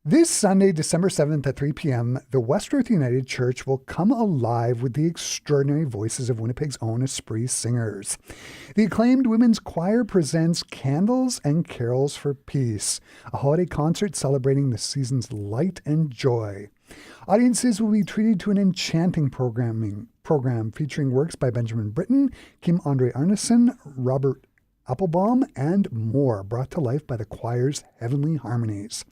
This Sunday, December 7th at 3 p.m., the Westworth United Church will come alive with the extraordinary voices of Winnipeg's own Esprit Singers. The acclaimed women's choir presents Candles and Carols for Peace, a holiday concert celebrating the season's light and joy. Audiences will be treated to an enchanting program featuring works by Benjamin Britten, Andre Arensen, Robert Applebaum, and more, brought to life by the choir's heavenly harmonies.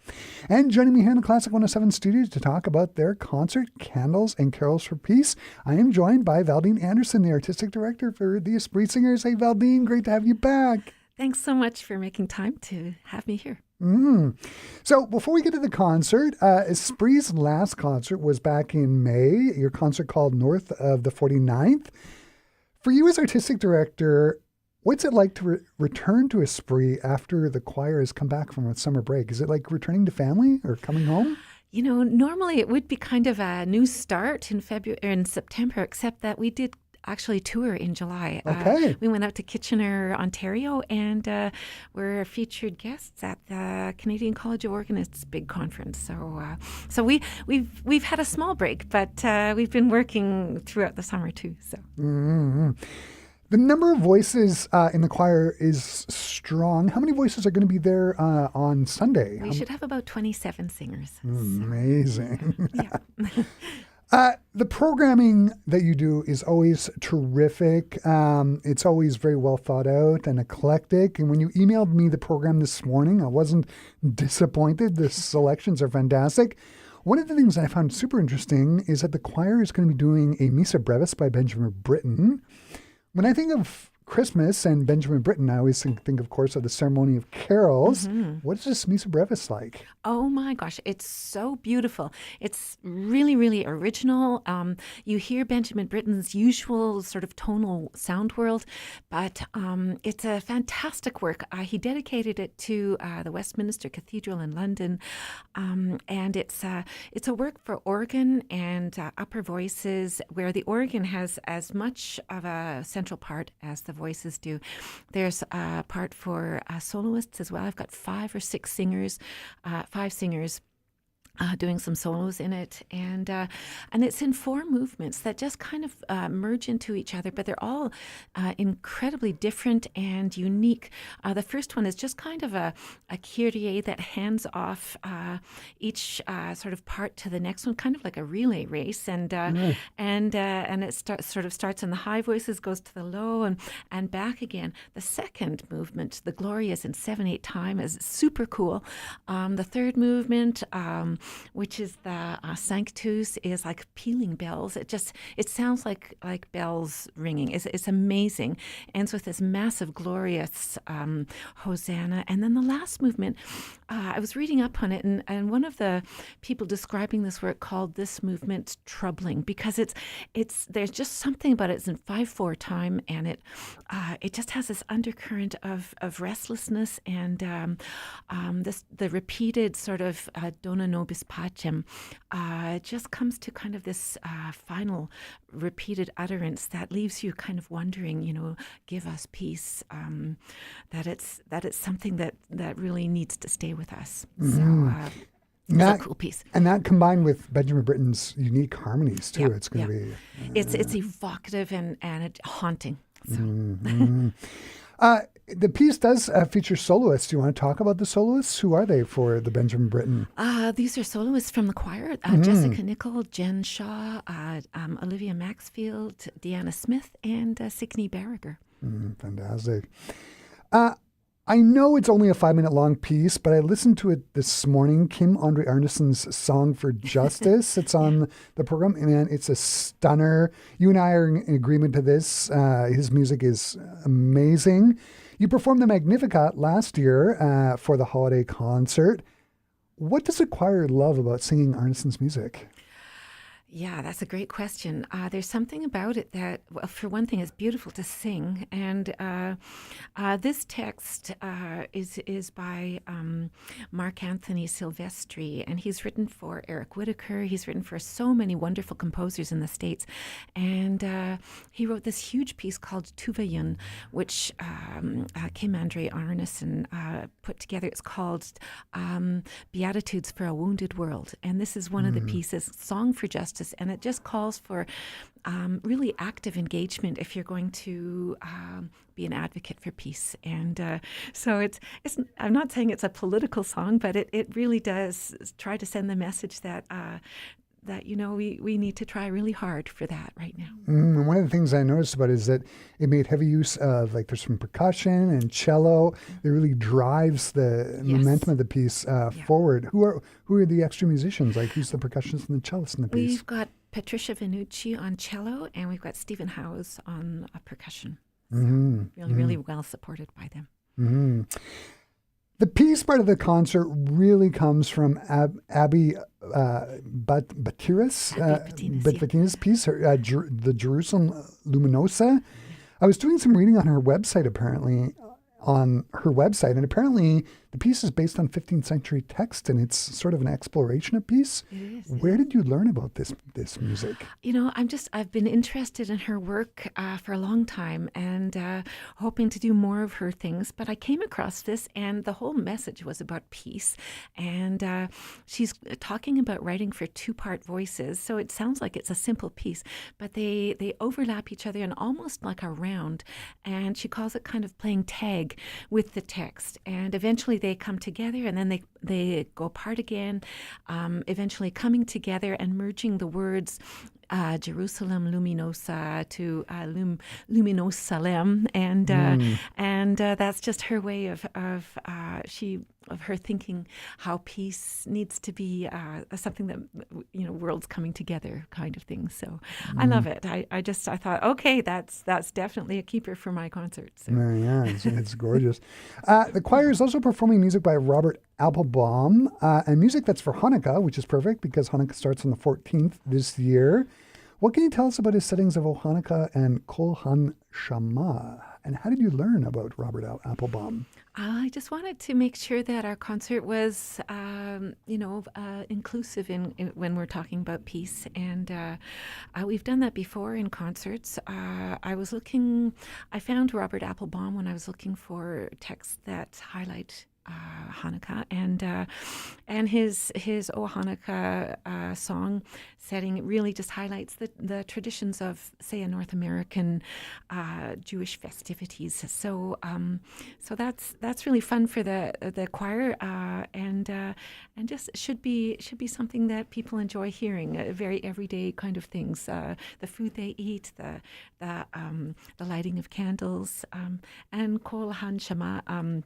And joining me here in the Classic 107 studios to talk about their concert, Candles and Carols for Peace, I am joined by Valdine Anderson, the artistic director for the Esprit Singers. Hey, Valdine, great to have you back. Thanks so much for making time to have me here. So before we get to the concert, Esprit's last concert was back in May, your concert called North of the 49th. For you as artistic director, what's it like to return to Esprit after the choir has come back from a summer break? Is it like returning to family or coming home? You know, normally it would be kind of a new start in September, except that we did actually tour in July. Okay. We went out to Kitchener, Ontario, and we're featured guests at the Canadian College of Organists big conference. So we've had a small break, but we've been working throughout the summer too. So. Mm-hmm. The number of voices in the choir is strong. How many voices are going to be there on Sunday? We should have about 27 singers. Amazing. Yeah. The programming that you do is always terrific. It's always very well thought out and eclectic. And when you emailed me the program this morning, I wasn't disappointed. The selections are fantastic. One of the things I found super interesting is that the choir is going to be doing a Missa Brevis by Benjamin Britten. When I think of Christmas and Benjamin Britten, I always think of course, of the Ceremony of Carols. Mm-hmm. What is this Missa Brevis like? Oh my gosh, it's so beautiful. It's really, really original. You hear Benjamin Britten's usual sort of tonal sound world, but it's a fantastic work. He dedicated it to the Westminster Cathedral in London, and it's a work for organ and upper voices, where the organ has as much of a central part as the voices do. There's a part for soloists as well. I've got 5 or 6 singers, 5 singers doing some solos in it, and it's in 4 movements that just kind of merge into each other, but they're all incredibly different and unique. The first one is just kind of a Kyrie that hands off each sort of part to the next one, kind of like a relay race, and it starts in the high voices, goes to the low, and back again. The second movement, the Glorias in 7/8 time, is super cool. The third movement, which is the Sanctus, is like pealing bells. It sounds like bells ringing. It's amazing. Ends with this massive, glorious Hosanna. And then the last movement, I was reading up on it, and one of the people describing this work called this movement troubling, because there's just something about it. It's in 5/4 time, and it just has this undercurrent of restlessness and the repeated sort of Dona Nobis Pacem just comes to kind of this final repeated utterance that leaves you kind of wondering, give us peace, that it's something that really needs to stay with us. Mm-hmm. So it's a cool piece. And that combined with Benjamin Britten's unique harmonies too, it's going to be... It's evocative and it's haunting. So. Mm-hmm. The piece does feature soloists. Do you want to talk about the soloists? Who are they for the Benjamin Britten? These are soloists from the choir. Jessica Nicol, Jen Shaw, Olivia Maxfield, Deanna Smith, and Signe Barriger. Fantastic. I know it's only a 5-minute long piece, but I listened to it this morning. Andre Arensen's Song for Justice. It's on the program, and it's a stunner. You and I are in agreement to this. His music is amazing. You performed the Magnificat last year for the holiday concert. What does the choir love about singing Arensen's music? Yeah, that's a great question. There's something about it that, well, for one thing, it's beautiful to sing, and this text is by Mark Anthony Silvestri, and he's written for Eric Whitacre. He's written for so many wonderful composers in the States, and he wrote this huge piece called Tuvayun, which Kim Andre Arensen put together. It's called Beatitudes for a Wounded World, and this is one of the pieces, Song for Justice. And it just calls for really active engagement if you're going to be an advocate for peace. And so it's. I'm not saying it's a political song, but it really does try to send the message that we need to try really hard for that right now. And one of the things I noticed about it is that it made heavy use of, like, there's some percussion and cello. It really drives the momentum of the piece forward. Who are the extra musicians? Like, who's the percussionists and the cellists in the piece? We've got Patricia Venucci on cello, and we've got Stephen Howes on percussion. So really well supported by them. The peace part of the concert really comes from Abby Batinas' piece, the Jerusalem Luminosa. I was doing some reading on her website, and apparently the piece is based on 15th century text, and it's sort of an exploration of peace. It is. Where did you learn about this music? I've been interested in her work for a long time, and hoping to do more of her things. But I came across this, and the whole message was about peace. And she's talking about writing for two-part voices. So it sounds like it's a simple piece, but they overlap each other in almost like a round. And she calls it kind of playing tag with the text. And eventually they come together, and then they go apart again, eventually coming together and merging the words Jerusalem Luminosa to Luminosalem, and that's just her way of her thinking how peace needs to be something that worlds coming together kind of thing. So I love it. I thought, okay, that's definitely a keeper for my concert. So. Yeah, it's gorgeous. The choir is also performing music by Robert Applebaum, and music that's for Hanukkah, which is perfect because Hanukkah starts on the 14th this year. What can you tell us about his settings of O Hanukkah and Kol Han Shama? And how did you learn about Robert Applebaum? I just wanted to make sure that our concert was, inclusive when we're talking about peace. And we've done that before in concerts. I found Robert Applebaum when I was looking for texts that highlight Hanukkah, and his O Hanukkah song setting really just highlights the traditions of, say, a North American Jewish festivities. So that's really fun for the choir, and just should be something that people enjoy hearing. Very everyday kind of things. The food they eat, the lighting of candles, and Kol Han Shama.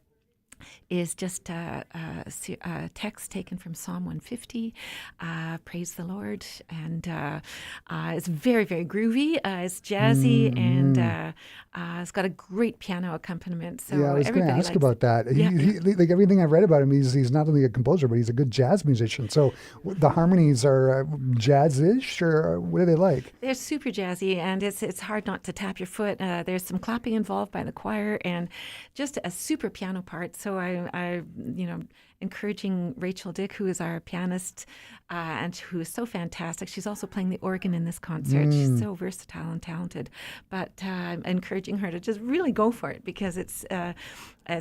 Is just a text taken from Psalm 150, Praise the Lord, and it's very, very groovy. It's jazzy, and it's got a great piano accompaniment. So I was going to ask about that. Yeah. He, like everything I've read about him, he's not only a composer, but he's a good jazz musician. So the harmonies are jazz-ish, or what are they like? They're super jazzy, and it's hard not to tap your foot. There's some clapping involved by the choir, and just a super piano part. So I encouraging Rachel Dick, who is our pianist, and who is so fantastic. She's also playing the organ in this concert. She's so versatile and talented. But I'm encouraging her to just really go for it, because it's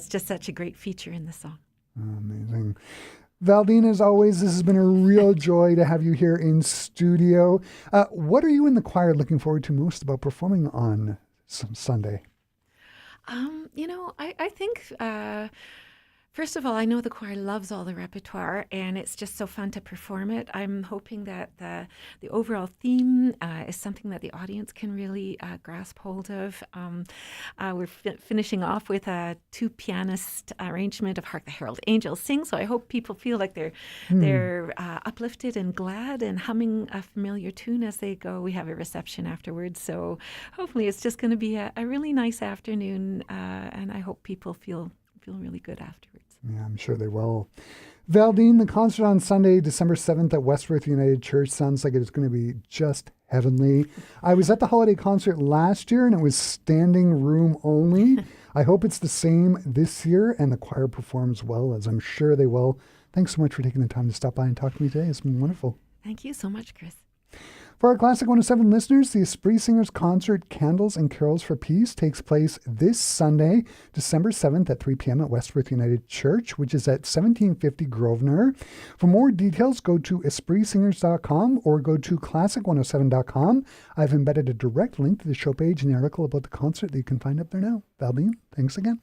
just such a great feature in the song. Oh, amazing. Valdine, as always, this has been a real joy to have you here in studio. What are you in the choir looking forward to most about performing on Sunday? I think, first of all, I know the choir loves all the repertoire, and it's just so fun to perform it. I'm hoping that the overall theme is something that the audience can really grasp hold of. We're finishing off with a two-pianist arrangement of Hark the Herald Angels Sing, so I hope people feel like they're uplifted and glad and humming a familiar tune as they go. We have a reception afterwards, so hopefully it's just going to be a really nice afternoon, and I hope people feel really good afterwards. Yeah, I'm sure they will. Valdine, the concert on Sunday, December 7th at Westworth United Church sounds like it's going to be just heavenly. I was at the holiday concert last year and it was standing room only. I hope it's the same this year and the choir performs well, as I'm sure they will. Thanks so much for taking the time to stop by and talk to me today. It's been wonderful. Thank you so much, Chris. For our Classic 107 listeners, the Esprit Singers concert Candles and Carols for Peace takes place this Sunday, December 7th at 3 p.m. at Westworth United Church, which is at 1750 Grosvenor. For more details, go to espritsingers.com or go to classic107.com. I've embedded a direct link to the show page and the article about the concert that you can find up there now. Valdine, thanks again.